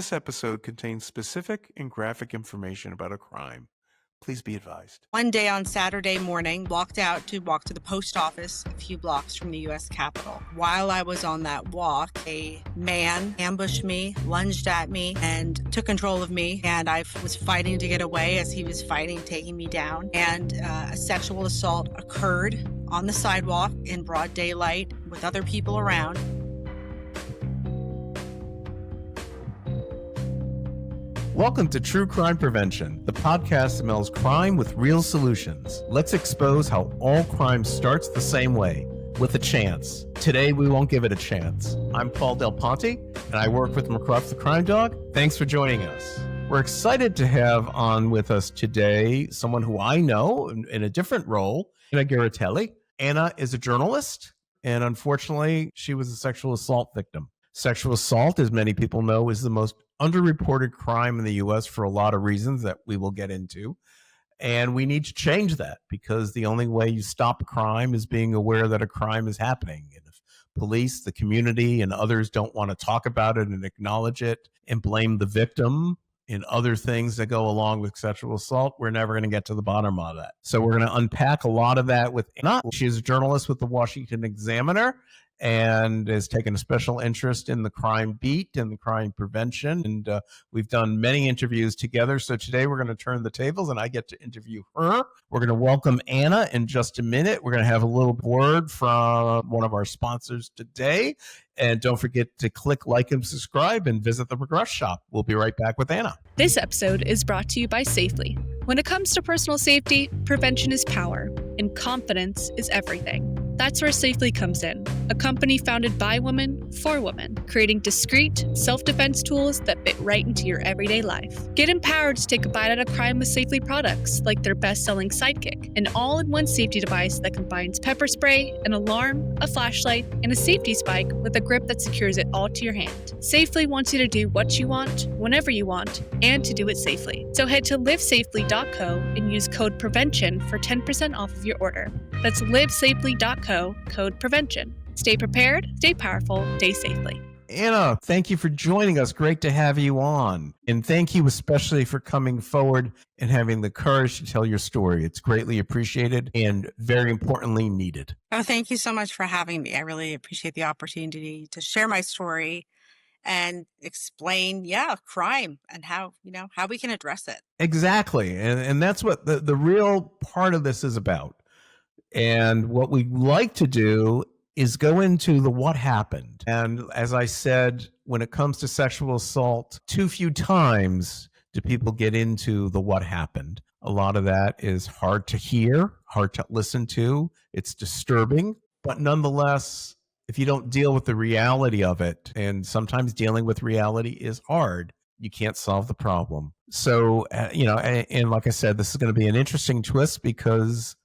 This episode contains specific and graphic information about a crime. Please be advised. One day on Saturday morning, walked out to walk to the post office a few blocks from the U.S. Capitol. While I was on that walk, a man ambushed me, lunged at me, and took control of me. And I was fighting to get away as he was fighting, taking me down. And a sexual assault occurred on the sidewalk in broad daylight with other people around. Welcome to True Crime Prevention, the podcast that melds crime with real solutions. Let's expose how all crime starts the same way, with a chance. Today, we won't give it a chance. I'm Paul DelPonte, and I work with McCruff the Crime Dog. Thanks for joining us. We're excited to have on with us today someone who I know in a different role, Anna Giaritelli. Anna is a journalist, and unfortunately, she was a sexual assault victim. Sexual assault, as many people know, is the most underreported crime in the U.S. for a lot of reasons that we will get into. And we need to change that because the only way you stop a crime is being aware that a crime is happening. And if police, the community, and others don't want to talk about it and acknowledge it and blame the victim and other things that go along with sexual assault, we're never going to get to the bottom of that. So we're going to unpack a lot of that with Anna. She's a journalist with the Washington Examiner and has taken a special interest in the crime beat and the crime prevention. And we've done many interviews together. So today we're going to turn the tables and I get to interview her. We're going to welcome Anna in just a minute. We're going to have a little word from one of our sponsors today. And don't forget to click like and subscribe and visit the McGruff shop. We'll be right back with Anna. This episode is brought to you by Safely. When it comes to personal safety, prevention is power, and confidence is everything. That's where Safely comes in, a company founded by women for women, creating discreet, self-defense tools that fit right into your everyday life. Get empowered to take a bite out of crime with Safely products, like their best-selling Sidekick, an all-in-one safety device that combines pepper spray, an alarm, a flashlight, and a safety spike with a grip that secures it all to your hand. Safely wants you to do what you want, whenever you want, and to do it safely. So head to livesafely.co and use code PREVENTION for 10% off of your order. That's livesafely.co, code PREVENTION. Stay prepared, stay powerful, stay safely. Anna, thank you for joining us. Great to have you on. And thank you especially for coming forward and having the courage to tell your story. It's greatly appreciated and very importantly needed. Oh, thank you so much for having me. I really appreciate the opportunity to share my story and explain, crime and how we can address it. Exactly. And that's what the real part of this is about. And what we like to do is go into the what happened. And as I said, when it comes to sexual assault, too few times do people get into the what happened. A lot of that is hard to hear, hard to listen to. It's disturbing. But nonetheless, if you don't deal with the reality of it, and sometimes dealing with reality is hard, you can't solve the problem. So, and like I said, this is going to be an interesting twist because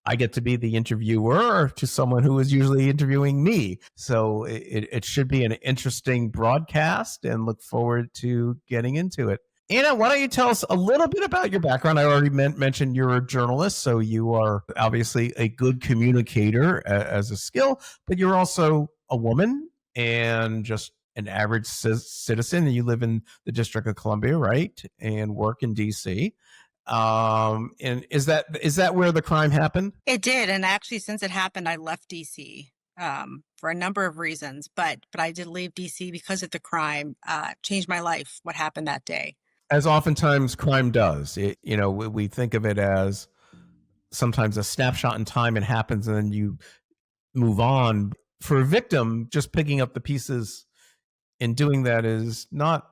I get to be the interviewer to someone who is usually interviewing me. So it should be an interesting broadcast and look forward to getting into it. Anna, why don't you tell us a little bit about your background? I already mentioned you're a journalist, so you are obviously a good communicator as a skill, but you're also a woman and just an average citizen. And you live in the District of Columbia, right? And work in D.C. And is that where the crime happened? It did. And actually, since it happened, I left DC for a number of reasons. But I did leave DC because of the crime. Changed my life, what happened that day. As oftentimes crime does. We think of it as sometimes a snapshot in time. It happens and then you move on. For a victim, just picking up the pieces and doing that is not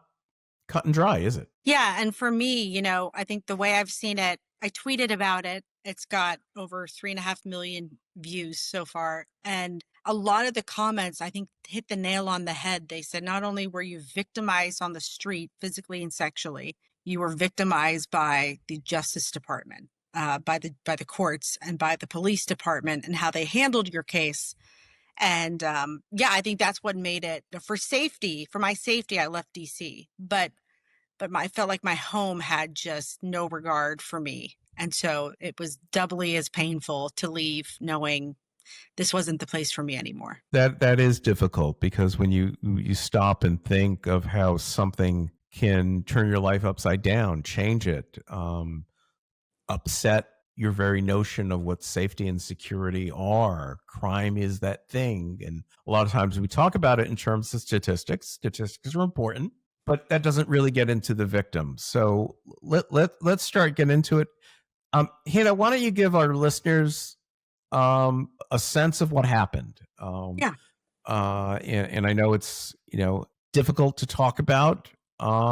cut and dry, is it? Yeah. And for me, I think the way I've seen it, I tweeted about it. It's got over 3.5 million views so far. And a lot of the comments, I think, hit the nail on the head. They said, not only were you victimized on the street physically and sexually, you were victimized by the Justice Department, by the courts and by the police department and how they handled your case. And I think that's what made it for my safety. I left DC, but I felt like my home had just no regard for me. And so it was doubly as painful to leave knowing this wasn't the place for me anymore. That is difficult because when you stop and think of how something can turn your life upside down, change it, upset your very notion of what safety and security are. Crime is that thing. And a lot of times we talk about it in terms of statistics. Statistics are important, but that doesn't really get into the victim. So let's start getting into it. Hannah, why don't you give our listeners a sense of what happened? Yeah. And I know it's, difficult to talk about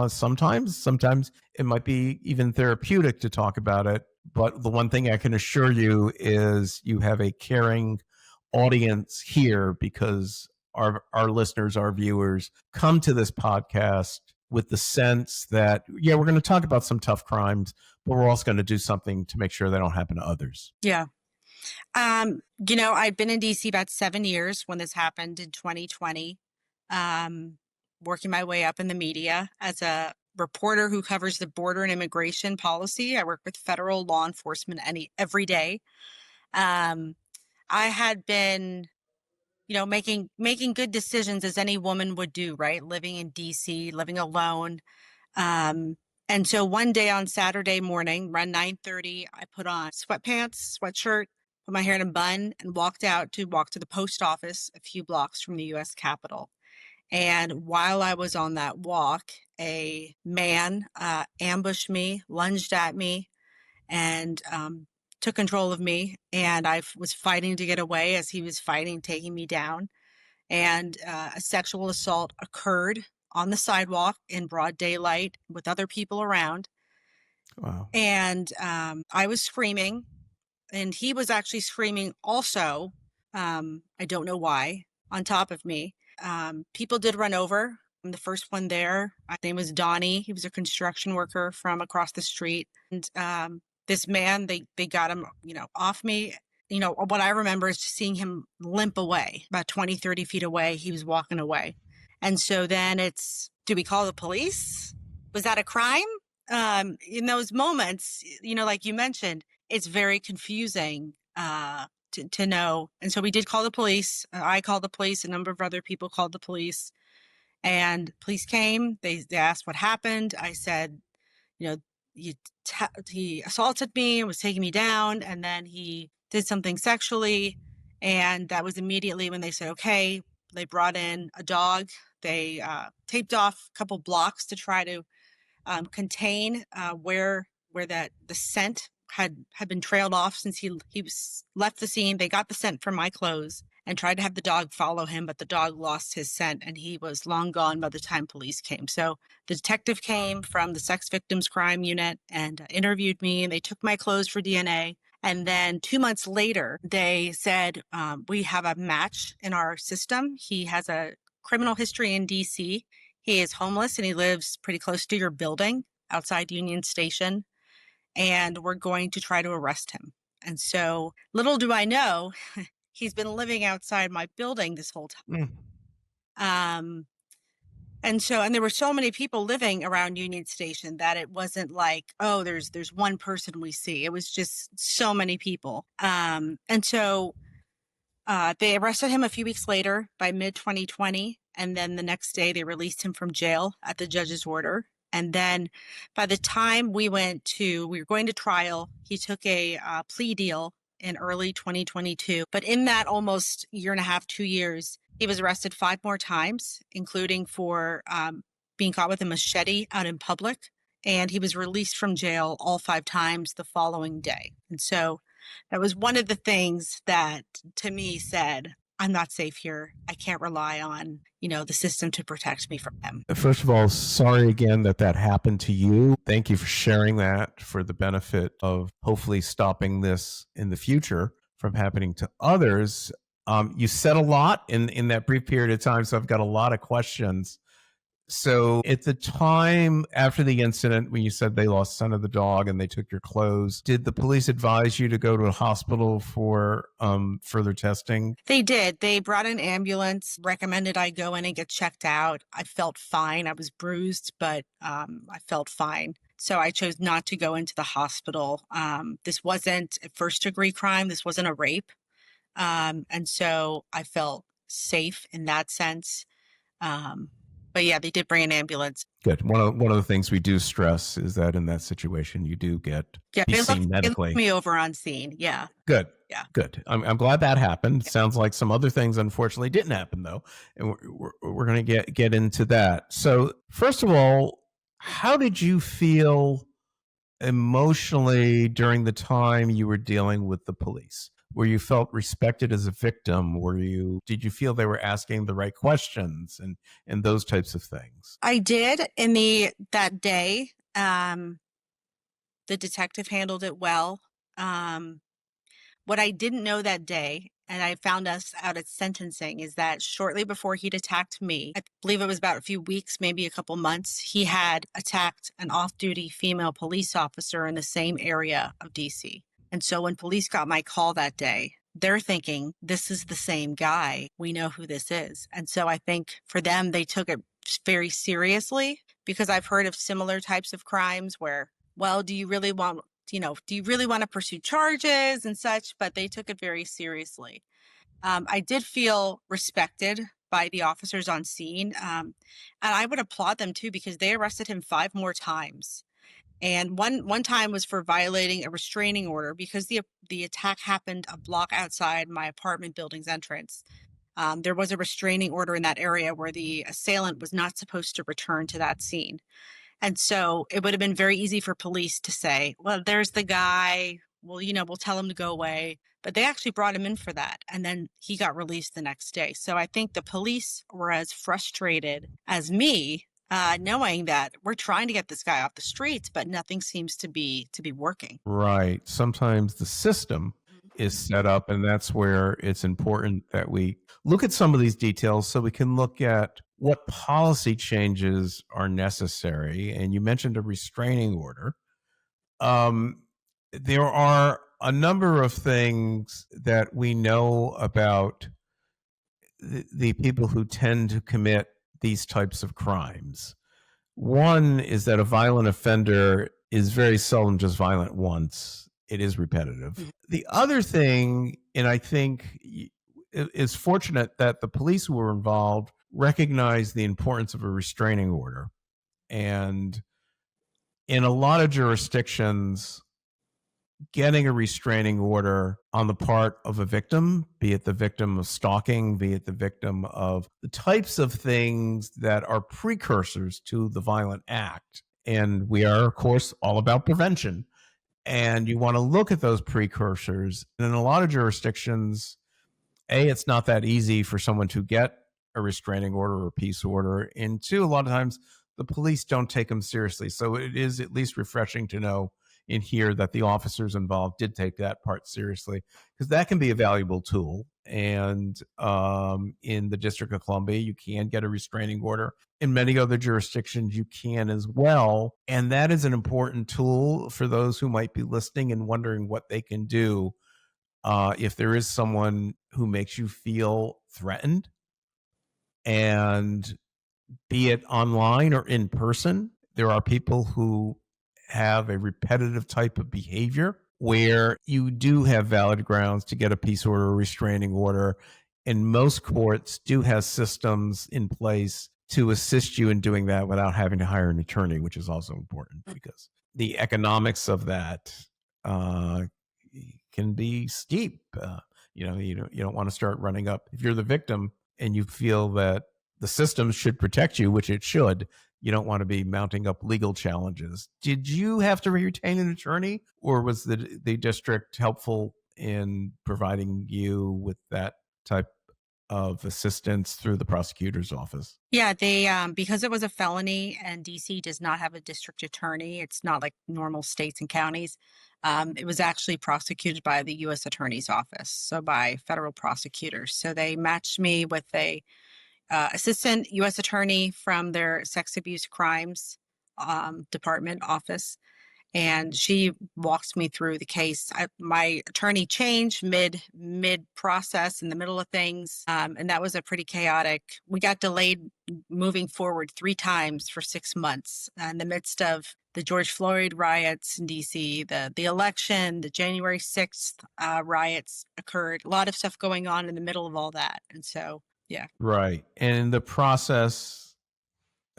sometimes it might be even therapeutic to talk about it. But the one thing I can assure you is you have a caring audience here, because our listeners, our viewers come to this podcast with the sense that, yeah, we're going to talk about some tough crimes, but we're also going to do something to make sure they don't happen to others. Yeah. I'd been in DC about 7 years when this happened in 2020, working my way up in the media as a reporter who covers the border and immigration policy. I work with federal law enforcement every day. I had been, making good decisions as any woman would do, right? Living in DC, living alone. And so one day on Saturday morning, around 9:30, I put on sweatpants, sweatshirt, put my hair in a bun, and walked to the post office a few blocks from the U.S. Capitol. And while I was on that walk, a man ambushed me, lunged at me, and took control of me. And I was fighting to get away as he was fighting, taking me down. And a sexual assault occurred on the sidewalk in broad daylight with other people around. Wow. And I was screaming, and he was actually screaming also. I don't know why, on top of me. People did run over. I'm the first one there. His name was Donnie. He was a construction worker from across the street. And this man, they got him, off me. What I remember is just seeing him limp away, about 20, 30 feet away. He was walking away. And so then do we call the police? Was that a crime? In those moments, like you mentioned, it's very confusing to know. And so we did call the police. I called the police. A number of other people called the police. And police came. They asked what happened. I said, he assaulted me and was taking me down. And then he did something sexually. And that was immediately when they said, okay, they brought in a dog. They taped off a couple blocks to try to contain where the scent had been trailed off since he was left the scene. They got the scent from my clothes and tried to have the dog follow him, but the dog lost his scent and he was long gone by the time police came. So the detective came from the sex victims crime unit and interviewed me, and they took my clothes for DNA. And then 2 months later, they said, we have a match in our system. He has a criminal history in DC. He is homeless and he lives pretty close to your building outside Union Station. And we're going to try to arrest him. And so little do I know, he's been living outside my building this whole time. And there were so many people living around Union Station that it wasn't like, oh, there's one person we see. It was just so many people. And so they arrested him a few weeks later by mid-2020. And then the next day they released him from jail at the judge's order. And then by the time we were going to trial, he took a plea deal in early 2022. But in that almost year and a half, 2 years, he was arrested 5 more times, including for being caught with a machete out in public. And he was released from jail all 5 times the following day. And so that was one of the things that to me said, I'm not safe here. I can't rely on, the system to protect me from him. First of all, sorry again that happened to you. Thank you for sharing that for the benefit of hopefully stopping this in the future from happening to others. You said a lot in that brief period of time, so I've got a lot of questions. So at the time after the incident, when you said they lost scent of the dog and they took your clothes, did the police advise you to go to a hospital for further testing? They did. They brought an ambulance, recommended I go in and get checked out. I felt fine. I was bruised, but I felt fine. So I chose not to go into the hospital. This wasn't a first-degree crime. This wasn't a rape. And so I felt safe in that sense. But yeah, they did bring an ambulance. Good. One of the things we do stress is that in that situation, you do Yeah, be they seen looked medically. me over on scene. Yeah. Good. Yeah. Good. I'm glad that happened. Sounds like some other things unfortunately didn't happen though, and we're going to get into that. So first of all, how did you feel emotionally during the time you were dealing with the police? Where you felt respected as a victim? Did you feel they were asking the right questions and those types of things? I did in that day. The detective handled it well. What I didn't know that day, and I found us out at sentencing, is that shortly before he'd attacked me, I believe it was about a few weeks, maybe a couple months, he had attacked an off-duty female police officer in the same area of DC. And so when police got my call that day, they're thinking, this is the same guy. We know who this is. And so I think for them, they took it very seriously, because I've heard of similar types of crimes where, well, do you really want to pursue charges and such? But they took it very seriously. I did feel respected by the officers on scene. And I would applaud them too, because they arrested him 5 more times. And one time was for violating a restraining order, because the attack happened a block outside my apartment building's entrance. There was a restraining order in that area where the assailant was not supposed to return to that scene. And so it would have been very easy for police to say, well, there's the guy. Well, we'll tell him to go away. But they actually brought him in for that. And then he got released the next day. So I think the police were as frustrated as me, knowing that we're trying to get this guy off the streets, but nothing seems to be working. Right. Sometimes the system is set up, and that's where it's important that we look at some of these details so we can look at what policy changes are necessary. And you mentioned a restraining order. There are a number of things that we know about the people who tend to commit these types of crimes. One is that a violent offender is very seldom just violent once. It is repetitive. Mm-hmm. The other thing, and I think is fortunate that the police who were involved recognized the importance of a restraining order. And in a lot of jurisdictions, getting a restraining order on the part of a victim, be it the victim of stalking, be it the victim of the types of things that are precursors to the violent act. And we are, of course, all about prevention. And you want to look at those precursors. And in a lot of jurisdictions, it's not that easy for someone to get a restraining order or a peace order. And 2, a lot of times the police don't take them seriously. So it is at least refreshing to know in here that the officers involved did take that part seriously, because that can be a valuable tool. And in the District of Columbia, you can get a restraining order. In many other jurisdictions, you can as well. And that is an important tool for those who might be listening and wondering what they can do if there is someone who makes you feel threatened, and be it online or in person. There are people who have a repetitive type of behavior where you do have valid grounds to get a peace order or restraining order. And most courts do have systems in place to assist you in doing that without having to hire an attorney, which is also important, because the economics of that can be steep. You don't want to start running up. If you're the victim and you feel that the system should protect you, which it should, you don't want to be mounting up legal challenges. Did you have to retain an attorney, or was the district helpful in providing you with that type of assistance through the prosecutor's office? Yeah, they because it was a felony and DC does not have a district attorney. It's not like normal states and counties. It was actually prosecuted by the U.S. Attorney's Office, so by federal prosecutors. So they matched me with a assistant U.S. attorney from their sex abuse crimes department office. And she walked me through the case. My attorney changed mid process in the middle of things. And that was a pretty chaotic. We got delayed moving forward 3 times for 6 months in the midst of the George Floyd riots in DC, the election, the January 6th riots occurred. A lot of stuff going on in the middle of all that. And so, yeah. Right. And in the process,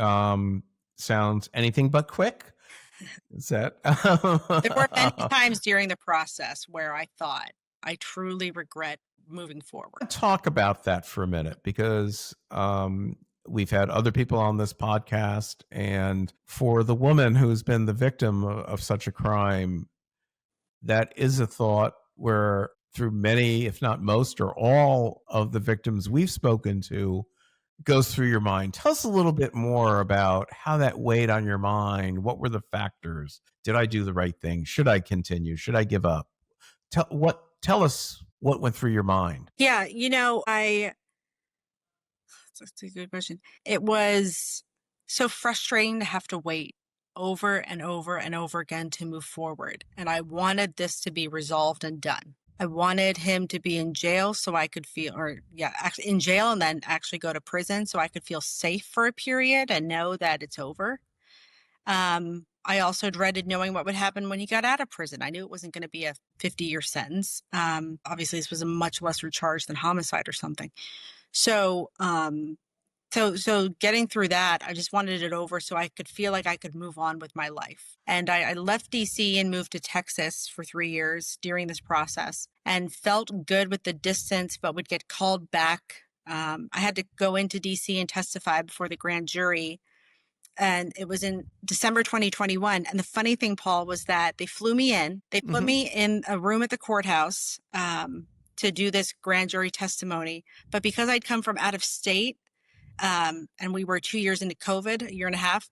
sounds anything but quick. Is that? There were many times during the process where I thought, I truly regret moving forward. Talk about that for a minute, because we've had other people on this podcast, and for the woman who's been the victim of such a crime, that is a thought where through many, if not most or all of the victims we've spoken to, goes through your mind. Tell us a little bit more about how that weighed on your mind. What were the factors? Did I do the right thing? Should I continue? Should I give up? Tell us what went through your mind. Yeah, that's a good question. It was so frustrating to have to wait over and over and over again to move forward. And I wanted this to be resolved and done. I wanted him to be in jail so I could feel, actually in jail and then actually go to prison so I could feel safe for a period and know that it's over. I also dreaded knowing what would happen when he got out of prison. I knew it wasn't going to be a 50-year sentence. Obviously, this was a much lesser charge than homicide or something. So getting through that, I just wanted it over so I could feel like I could move on with my life. And I left DC and moved to Texas for 3 years during this process and felt good with the distance, but would get called back. I had to go into DC and testify before the grand jury. And it was in December 2021. And the funny thing, Paul, was that they flew me in. They put me in a room at the courthouse to do this grand jury testimony. But because I'd come from out of state, and we were 2 years into COVID, a year and a half,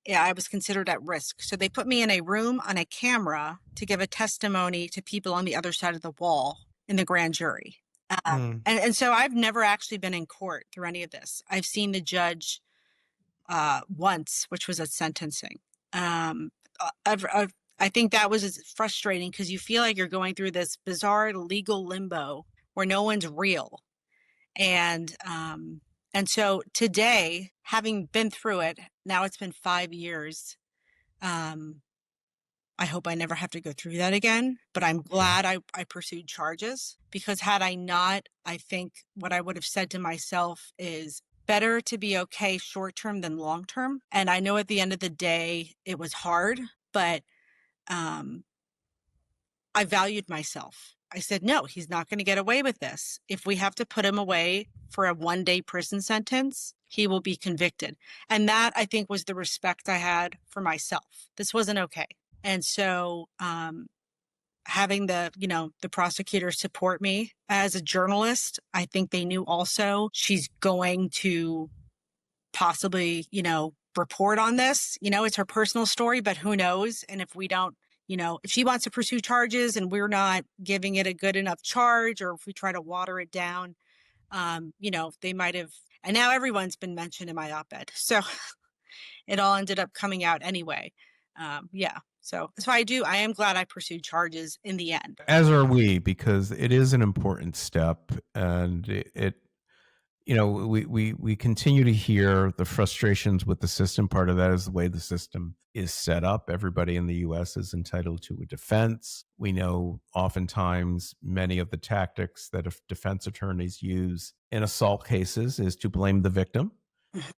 I was considered at risk. So they put me in a room on a camera to give a testimony to people on the other side of the wall in the grand jury. And so I've never actually been in court through any of this. I've seen the judge once, which was at sentencing. I think that was frustrating because you feel like you're going through this bizarre legal limbo where no one's real. And so today, having been through it, now it's been 5 years. I hope I never have to go through that again, but I'm glad I pursued charges, because had I not, I think what I would have said to myself is better to be okay short-term than long-term. And I know at the end of the day, it was hard, but I valued myself. I said, no, he's not going to get away with this. If we have to put him away for a 1-day prison sentence, he will be convicted. And that, I think, was the respect I had for myself. This wasn't okay. And so having the prosecutor support me as a journalist, I think they knew also she's going to possibly, report on this. It's her personal story, but who knows? And if we don't, if she wants to pursue charges and we're not giving it a good enough charge, or if we try to water it down, they might have, and now everyone's been mentioned in my op-ed. So it all ended up coming out anyway. So I am glad I pursued charges in the end. As are we, because it is an important step, and we continue to hear the frustrations with the system. Part of that is the way the system is set up. Everybody in the U.S. is entitled to a defense. We know oftentimes many of the tactics that defense attorneys use in assault cases is to blame the victim.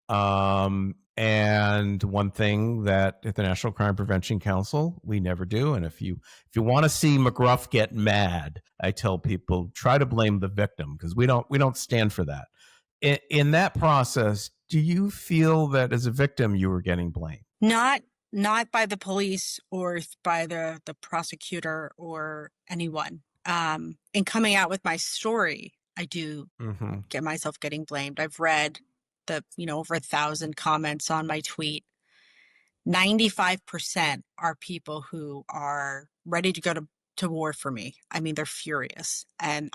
And one thing that at the National Crime Prevention Council, we never do. And if you want to see McGruff get mad, I tell people, try to blame the victim, because we don't stand for that. In that process, do you feel that as a victim you were getting blamed? Not by the police or by the prosecutor or anyone. In coming out with my story, I do get myself getting blamed. I've read the over 1,000 comments on my tweet. 95% are people who are ready to go to war for me. I mean, they're furious, and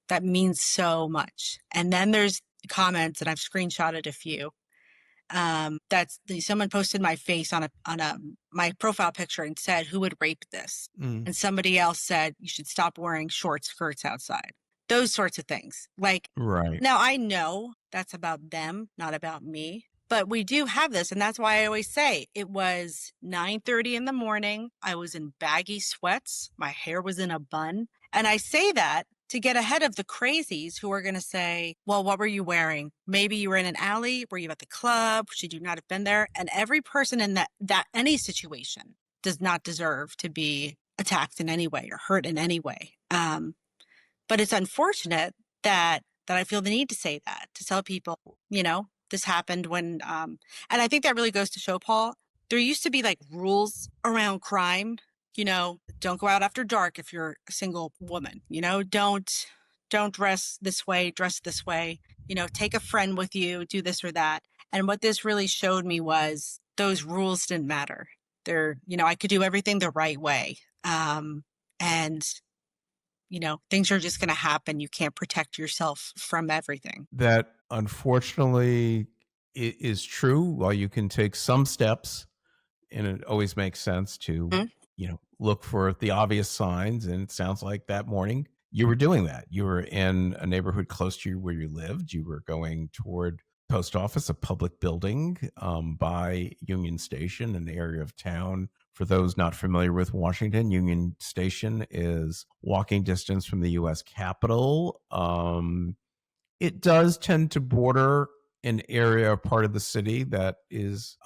that means so much. And then there's comments, and I've screenshotted a few. That's someone posted my face on my profile picture and said, "Who would rape this?" And somebody else said, "You should stop wearing short skirts outside." Those sorts of things. Right. Now, I know that's about them, not about me, but we do have this. And that's why I always say it was 9:30 in the morning. I was in baggy sweats. My hair was in a bun. And I say that to get ahead of the crazies who are going to say, well, what were you wearing? Maybe you were in an alley. Were you at the club? Should you not have been there? And every person in that any situation does not deserve to be attacked in any way or hurt in any way. But it's unfortunate that I feel the need to say that, to tell people, this happened when, and I think that really goes to show, Paul, there used to be like rules around crime, don't go out after dark if you're a single woman, don't dress this way, take a friend with you, do this or that. And what this really showed me was those rules didn't matter. I could do everything the right way. And things are just going to happen. You can't protect yourself from everything. That unfortunately is true. While you can take some steps, and it always makes sense to, look for the obvious signs. And it sounds like that morning you were doing that. You were in a neighborhood close to where you lived. You were going toward post office, a public building by Union Station, an area of town. For those not familiar with Washington, Union Station is walking distance from the U.S. Capitol. It does tend to border an area, part of the city that is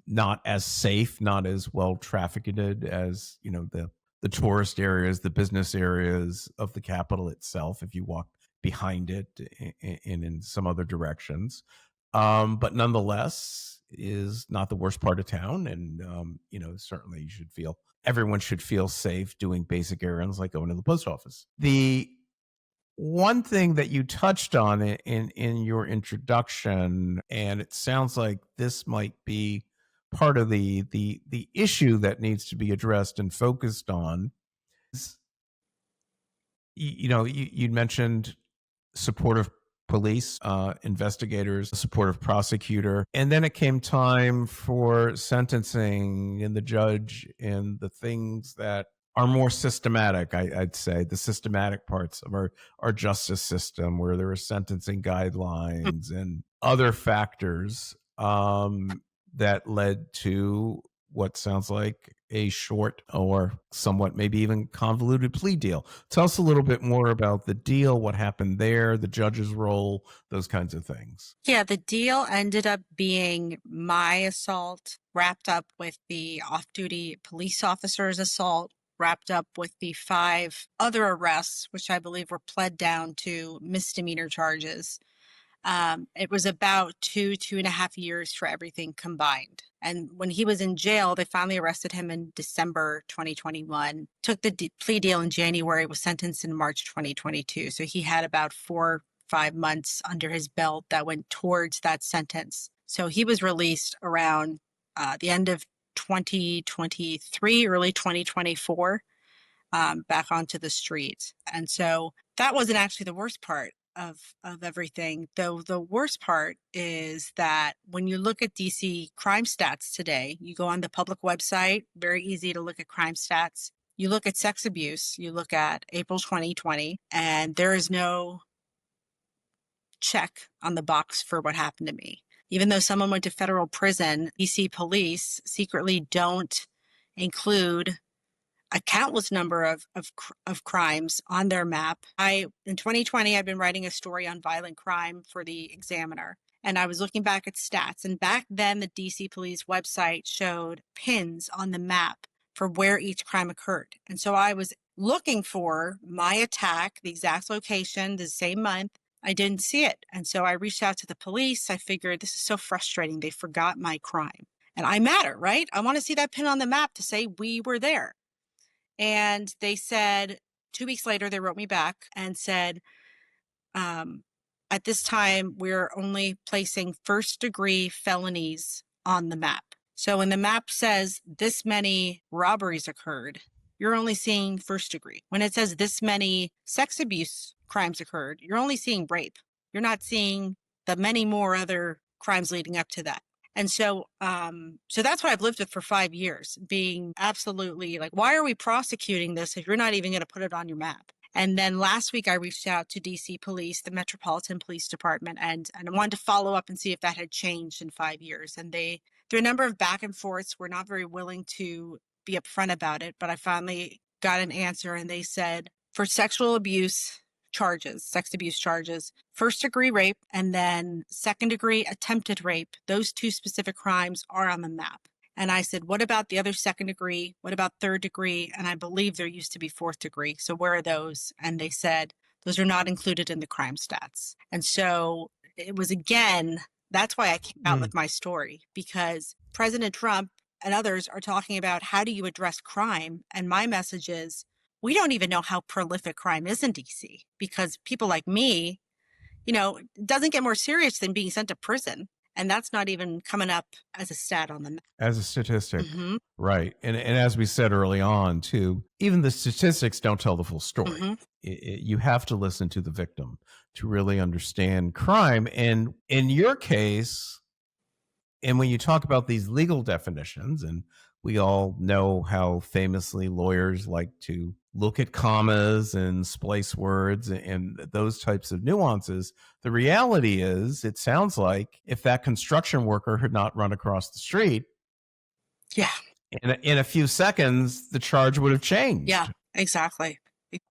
not as safe, not as well trafficked as the tourist areas, the business areas of the Capitol itself. If you walk behind it and in some other directions, but nonetheless is not the worst part of town. And, certainly everyone should feel safe doing basic errands like going to the post office. The one thing that you touched on in your introduction, and it sounds like this might be part of the issue that needs to be addressed and focused on, is, you mentioned supportive police, investigators, supportive prosecutor. And then it came time for sentencing and the judge and the things that are more systematic, I'd say, the systematic parts of our justice system, where there are sentencing guidelines and other factors that led to what sounds like a short or somewhat maybe even convoluted plea deal. Tell us a little bit more about the deal, what happened there, the judge's role, those kinds of things. Yeah, the deal ended up being my assault wrapped up with the off-duty police officer's assault, wrapped up with the 5 other arrests, which I believe were pled down to misdemeanor charges. It was about 2.5 years for everything combined. And when he was in jail, they finally arrested him in December 2021, took the plea deal in January, was sentenced in March 2022. So he had about 4-5 months under his belt that went towards that sentence. So he was released around the end of 2023, early 2024, back onto the streets. And so that wasn't actually the worst part of everything, though. The worst part is that when you look at DC crime stats today, you go on the public website, very easy to look at crime stats. You look at sex abuse, you look at April 2020, and there is no check on the box for what happened to me. Even though someone went to federal prison, DC police secretly don't include a countless number of crimes on their map. In 2020, I've been writing a story on violent crime for the Examiner, and I was looking back at stats. And back then, the DC police website showed pins on the map for where each crime occurred. And so I was looking for my attack, the exact location, the same month. I didn't see it. And so I reached out to the police. I figured, this is so frustrating. They forgot my crime. And I matter, right? I want to see that pin on the map to say we were there. And they said, 2 weeks later, they wrote me back and said, at this time, we're only placing first-degree felonies on the map. So when the map says this many robberies occurred, you're only seeing first degree. When it says this many sex abuse crimes occurred, you're only seeing rape. You're not seeing the many more other crimes leading up to that. And so that's what I've lived with for 5 years, being absolutely like, why are we prosecuting this if you're not even going to put it on your map? And then last week I reached out to DC Police, the Metropolitan Police Department, and I wanted to follow up and see if that had changed in 5 years. And through a number of back and forths, were not very willing to be upfront about it. But I finally got an answer, and they said for sexual abuse charges, sex abuse charges, first degree rape, and then second degree attempted rape. Those two specific crimes are on the map. And I said, what about the other second degree? What about third degree? And I believe there used to be fourth degree. So where are those? And they said, those are not included in the crime stats. And so it was, again, that's why I came out with my story, because President Trump and others are talking about how do you address crime? And my message is, we don't even know how prolific crime is in DC, because people like me, it doesn't get more serious than being sent to prison. And that's not even coming up as a stat on the map. As a statistic. Right. And as we said early on, too, even the statistics don't tell the full story. You have to listen to the victim to really understand crime. And in your case, and when you talk about these legal definitions, and we all know how famously lawyers like to look at commas and splice words and those types of nuances. The reality is, it sounds like if that construction worker had not run across the street, in a few seconds, the charge would have changed. Yeah, exactly.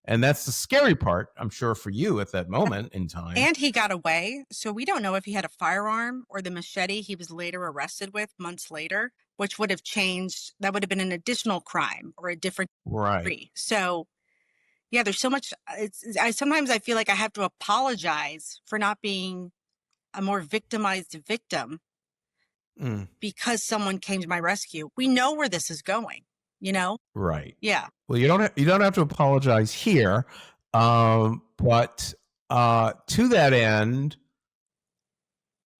And that's the scary part, I'm sure, for you at that moment in time. And he got away. So we don't know if he had a firearm or the machete he was later arrested with months later, which would have changed. That would have been an additional crime or a different degree. So, yeah, there's so much. Sometimes I feel like I have to apologize for not being a more victimized victim because someone came to my rescue. We know where this is going, Right. Yeah. Well, you don't have to apologize here. But to that end,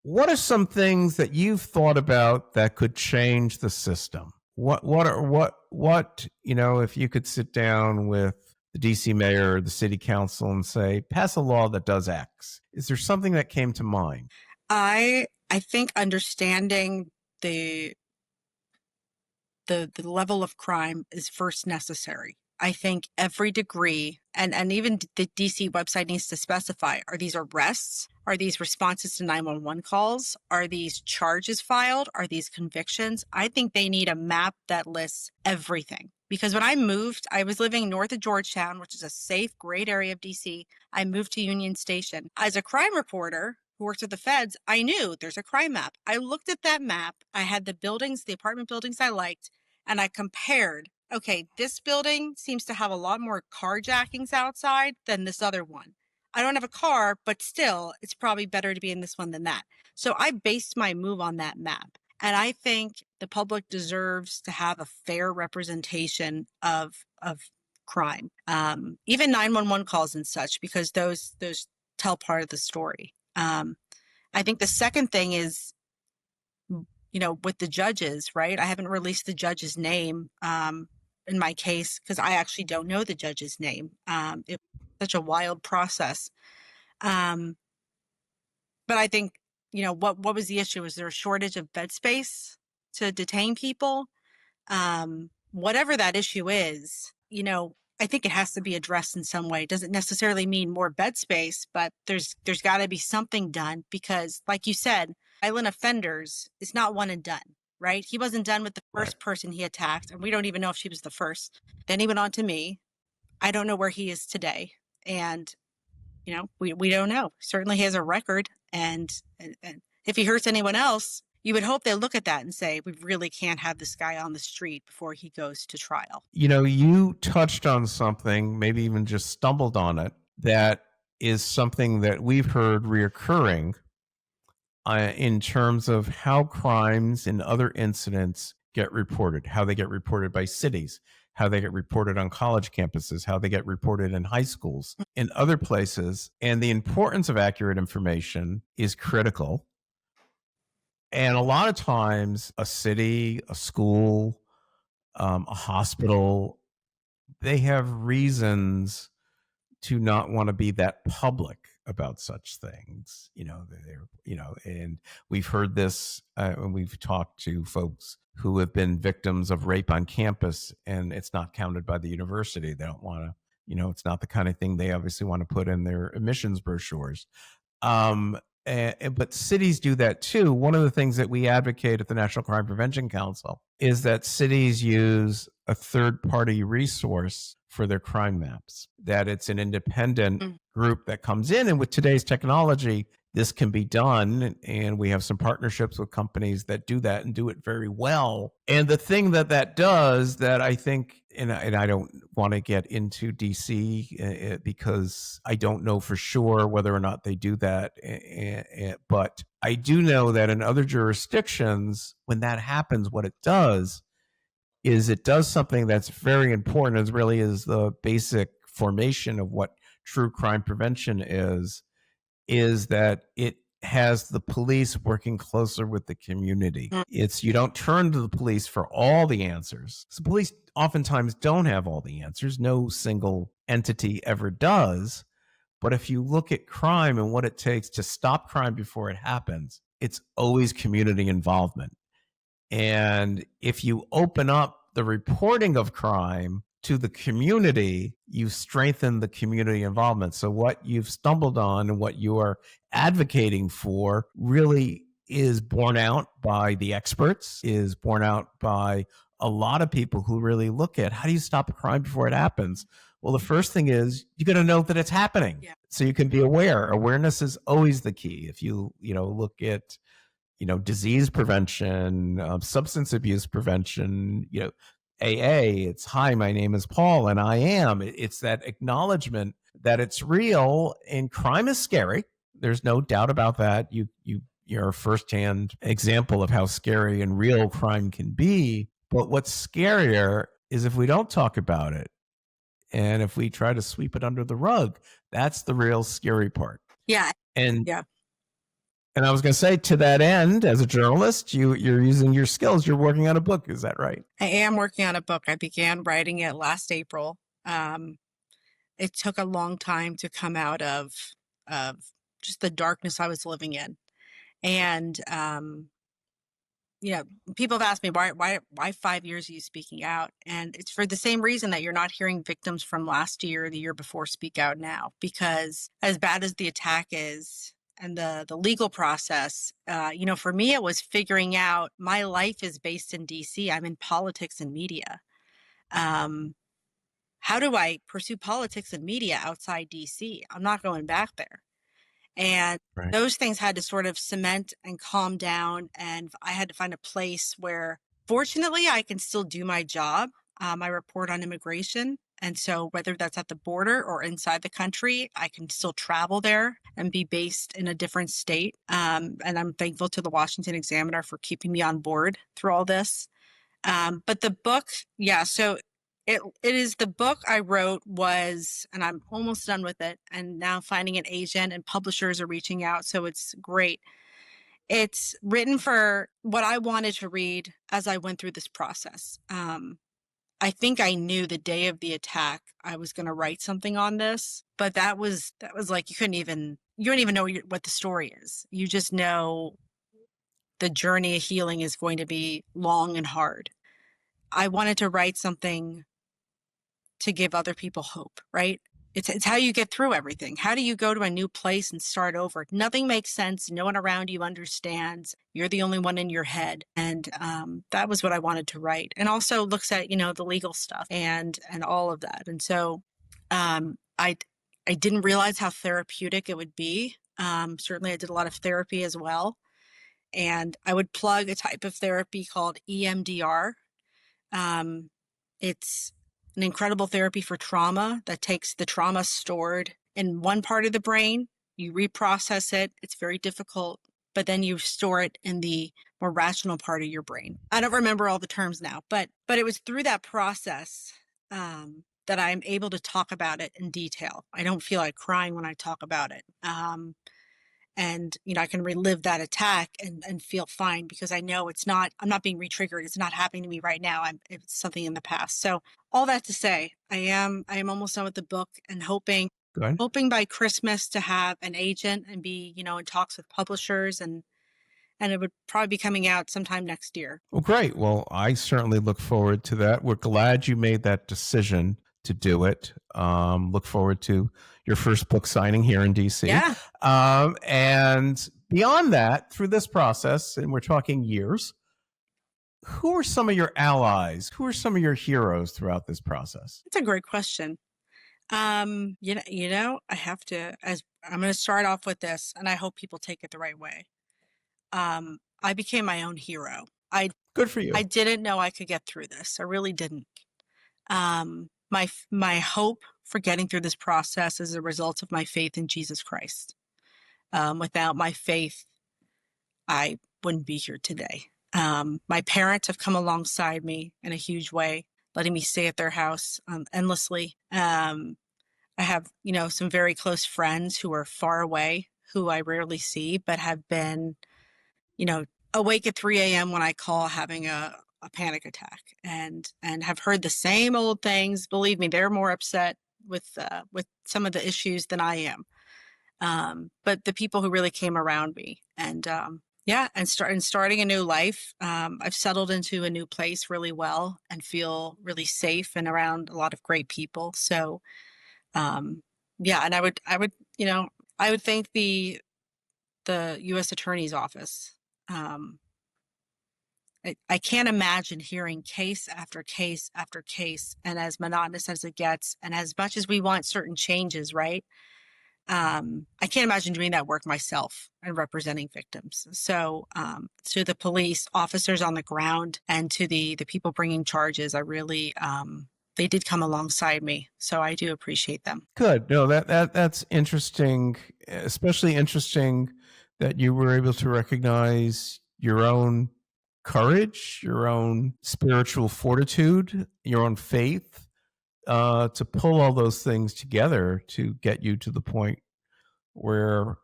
what are some things that you've thought about that could change the system? What if you could sit down with the DC mayor or the city council and say, pass a law that does X? Is there something that came to mind? I think understanding the level of crime is first necessary. I think every degree, and even the DC website needs to specify, are these arrests? Are these responses to 911 calls? Are these charges filed? Are these convictions? I think they need a map that lists everything. Because when I moved, I was living north of Georgetown, which is a safe, great area of DC. I moved to Union Station. As a crime reporter who works with the feds, I knew there's a crime map. I looked at that map. I had the apartment buildings I liked, and I compared. Okay, this building seems to have a lot more carjackings outside than this other one. I don't have a car, but still, it's probably better to be in this one than that. So I based my move on that map. And I think the public deserves to have a fair representation of crime, even 911 calls and such, because those tell part of the story. I think the second thing is, with the judges, right? I haven't released the judge's name in my case because I actually don't know the judge's name. It was such a wild process. But I think, what was the issue? Was there a shortage of bed space to detain people? Whatever that issue is, I think it has to be addressed in some way. It doesn't necessarily mean more bed space, but there's got to be something done because, like you said, violent offenders is not one and done, right? He wasn't done with the first person he attacked, and we don't even know if she was the first. Then he went on to me. I don't know where he is today, and we don't know. Certainly, he has a record, and if he hurts anyone else, you would hope they look at that and say, we really can't have this guy on the street before he goes to trial. You touched on something, maybe even just stumbled on it, that is something that we've heard reoccurring in terms of how crimes and other incidents get reported, how they get reported by cities, how they get reported on college campuses, how they get reported in high schools, in other places. And the importance of accurate information is critical. And a lot of times a city, a school, a hospital, they have reasons to not want to be that public about such things, and we've heard this when we've talked to folks who have been victims of rape on campus, and it's not counted by the university. They don't want to, it's not the kind of thing they obviously want to put in their admissions brochures. But cities do that too. One of the things that we advocate at the National Crime Prevention Council is that cities use a third-party resource for their crime maps, that it's an independent group that comes in. And with today's technology, this can be done. And we have some partnerships with companies that do that and do it very well. And the thing that does that I think, and I don't want to get into DC because I don't know for sure whether or not they do that. But I do know that in other jurisdictions, when that happens, what it does is it does something that's very important. It really is the basic formation of what true crime prevention is that it has the police working closer with the community. You don't turn to the police for all the answers. So police oftentimes don't have all the answers. No single entity ever does. But if you look at crime and what it takes to stop crime before it happens, it's always community involvement. And if you open up the reporting of crime to the community, you strengthen the community involvement. So what you've stumbled on and what you are advocating for really is borne out by the experts, is borne out by a lot of people who really look at how do you stop a crime before it happens? Well, the first thing is you got to know that it's happening. Yeah. So you can be aware. Awareness is always the key. If you look at disease prevention, substance abuse prevention, AA, it's hi, my name is Paul and I am. It's that acknowledgement that it's real and crime is scary. There's no doubt about that. You're a firsthand example of how scary and real crime can be. But what's scarier is if we don't talk about it and if we try to sweep it under the rug. That's the real scary part. Yeah. And I was going to say, to that end, as a journalist, you're using your skills. You're working on a book. Is that right? I am working on a book. I began writing it last April. It took a long time to come out of just the darkness I was living in. And, people have asked me, why 5 years are you speaking out? And it's for the same reason that you're not hearing victims from last year or the year before speak out now. Because as bad as the attack is, and the legal process, for me, it was figuring out my life is based in DC. I'm in politics and media. How do I pursue politics and media outside DC? I'm not going back there. And those things had to sort of cement and calm down. And I had to find a place where, fortunately, I can still do my job. I report on immigration. And so whether that's at the border or inside the country, I can still travel there and be based in a different state. And I'm thankful to the Washington Examiner for keeping me on board through all this. But the book, so it is the book I wrote was, and I'm almost done with it, and now finding an agent and publishers are reaching out. So it's great. It's written for what I wanted to read as I went through this process. I think I knew the day of the attack I was going to write something on this, but that was like you don't even know what the story is. You just know the journey of healing is going to be long and hard. I wanted to write something to give other people hope, right? It's how you get through everything. How do you go to a new place and start over? Nothing makes sense. No one around you understands. You're the only one in your head. And that was what I wanted to write. And also looks at, the legal stuff and all of that. And so I didn't realize how therapeutic it would be. Certainly I did a lot of therapy as well. And I would plug a type of therapy called EMDR. It's an incredible therapy for trauma that takes the trauma stored in one part of the brain, you reprocess it. It's very difficult, but then you store it in the more rational part of your brain. I don't remember all the terms now, but it was through that process that I'm able to talk about it in detail. I don't feel like crying when I talk about it. And, I can relive that attack and feel fine because I know I'm not being re-triggered. It's not happening to me right now. It's something in the past. So all that to say, I am almost done with the book and hoping by Christmas to have an agent and be, in talks with publishers and it would probably be coming out sometime next year. Well, great. Well, I certainly look forward to that. We're glad you made that decision to do it. Look forward to your first book signing here in DC. Yeah. And beyond that, through this process, and we're talking years, who are some of your allies? Who are some of your heroes throughout this process? That's a great question. I have to, as I'm going to start off with this, and I hope people take it the right way. I became my own hero. Good for I you. didn't know I could get through this. I really didn't. My hope for getting through this process is a result of my faith in Jesus Christ. Without my faith, I wouldn't be here today. My parents have come alongside me in a huge way, letting me stay at their house endlessly. I have, some very close friends who are far away, who I rarely see, but have been, you know, awake at 3 a.m. when I call having a panic attack, and have heard the same old things. Believe me, they're more upset with some of the issues than I am. But the people who really came around me, and yeah, and starting a new life. I've settled into a new place really well and feel really safe and around a lot of great people. So um, yeah, and I would thank the U.S. Attorney's Office. Um, I can't imagine hearing case after case after case, and as monotonous as it gets, and as much as we want certain changes, right? I can't imagine doing that work myself and representing victims. So, to the police officers on the ground and to the people bringing charges, I really, they did come alongside me. So I do appreciate them. Good. No, that's interesting, especially interesting that you were able to recognize your own courage, your own spiritual fortitude, your own faith, to pull all those things together to get you to the point where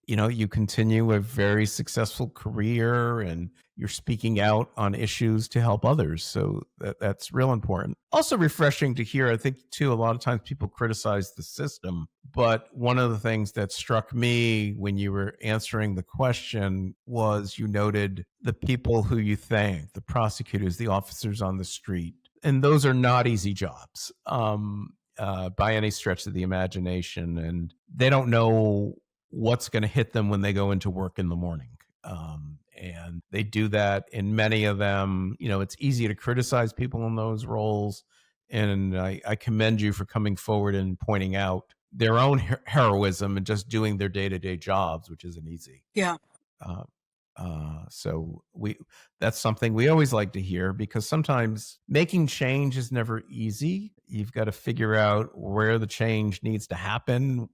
you continue a very successful career and you're speaking out on issues to help others. So that's real important. Also refreshing to hear. I think too, a lot of times people criticize the system, but one of the things that struck me when you were answering the question was you noted the people who you thank, the prosecutors, the officers on the street. And those are not easy jobs by any stretch of the imagination. And they don't know what's going to hit them when they go into work in the morning. And they do that in many of them. It's easy to criticize people in those roles. And I commend you for coming forward and pointing out their own heroism and just doing their day-to-day jobs, which isn't easy. Yeah. So that's something we always like to hear, because sometimes making change is never easy. You've got to figure out where the change needs to happen,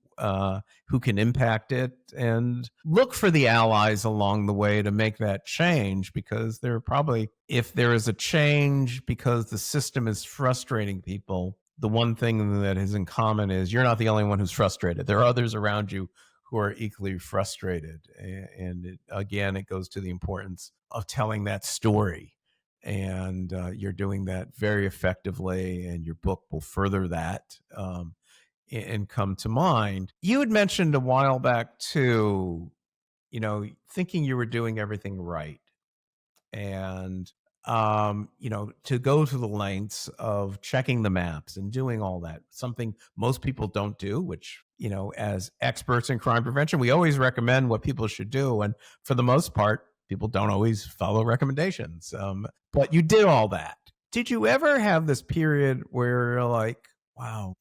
who can impact it, and look for the allies along the way to make that change, because there are probably, if there is a change because the system is frustrating people, the one thing that is in common is you're not the only one who's frustrated. There are others around you who are equally frustrated. And again, it goes to the importance of telling that story. And you're doing that very effectively, and your book will further that and come to mind. You had mentioned a while back too, thinking you were doing everything right. And to go to the lengths of checking the maps and doing all that, something most people don't do, which, as experts in crime prevention, we always recommend what people should do. And for the most part, people don't always follow recommendations. But you did all that. Did you ever have this period where you're like, wow,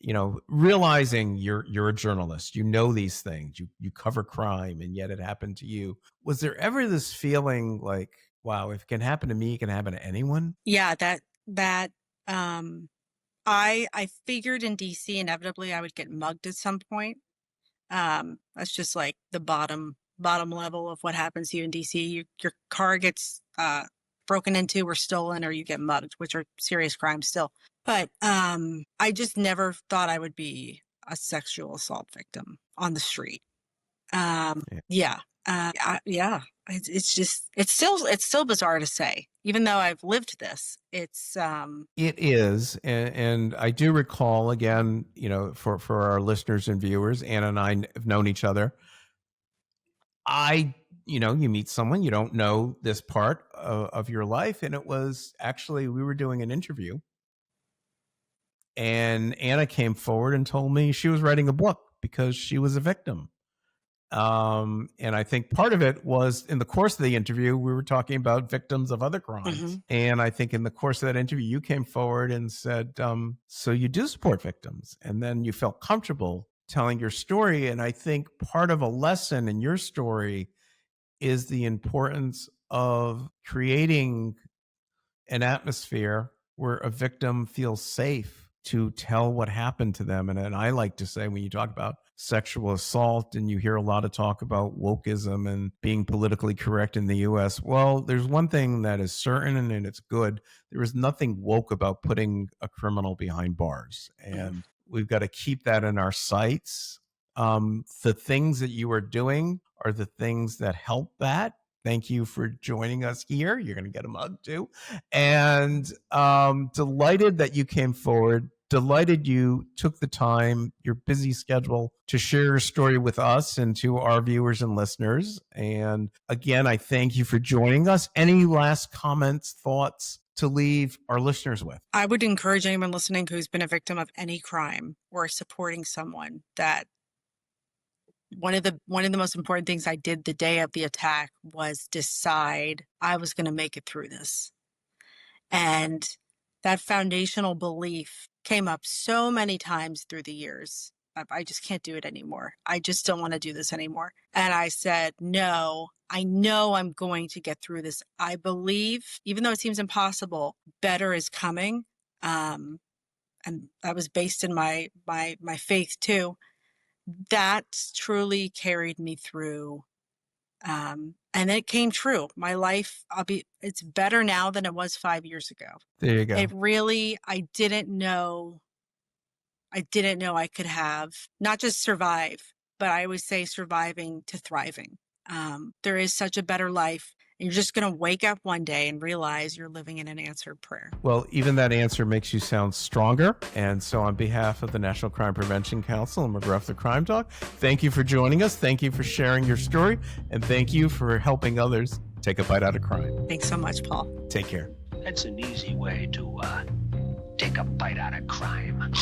realizing you're a journalist, these things, you cover crime, and yet it happened to you? Was there ever this feeling like, wow, if it can happen to me, it can happen to anyone? Yeah, that I figured in DC inevitably I would get mugged at some point. That's just like the bottom level of what happens to you in DC. Your car gets broken into or stolen, or you get mugged, which are serious crimes still. But I just never thought I would be a sexual assault victim on the street. Yeah. It's still bizarre to say, even though I've lived this. It is, and I do recall, again, for our listeners and viewers, Anna and I have known each other. You meet someone, you don't know this part of your life, and it was actually, we were doing an interview, and Anna came forward and told me she was writing a book because she was a victim. And I think part of it was in the course of the interview, we were talking about victims of other crimes. Mm-hmm. And I think in the course of that interview, you came forward and said, so you do support victims. And then you felt comfortable telling your story. And I think part of a lesson in your story is the importance of creating an atmosphere where a victim feels safe to tell what happened to them. And I like to say, when you talk about sexual assault and you hear a lot of talk about wokeism and being politically correct in the US, well, there's one thing that is certain and it's good. There is nothing woke about putting a criminal behind bars. And we've got to keep that in our sights. The things that you are doing are the things that help that. Thank you for joining us here. You're going to get a mug too. And delighted that you came forward. Delighted you took the time, your busy schedule, to share your story with us and to our viewers and listeners. And again, I thank you for joining us. Any last comments, thoughts to leave our listeners with? I would encourage anyone listening who's been a victim of any crime or supporting someone that one of the most important things I did the day of the attack was decide I was going to make it through this. And that foundational belief came up so many times through the years. I just can't do it anymore. I just don't want to do this anymore. And I said, no, I know I'm going to get through this. I believe, even though it seems impossible, better is coming. And that was based in my faith too. That truly carried me through. And it came true. My life, it's better now than it was 5 years ago. There you go. It really, I didn't know I could have not just survive, but I always say surviving to thriving. There is such a better life. And you're just going to wake up one day and realize you're living in an answered prayer. Well, even that answer makes you sound stronger. And so on behalf of the National Crime Prevention Council and McGruff the Crime Talk, thank you for joining us. Thank you for sharing your story. And thank you for helping others take a bite out of crime. Thanks so much, Paul. Take care. That's an easy way to take a bite out of crime.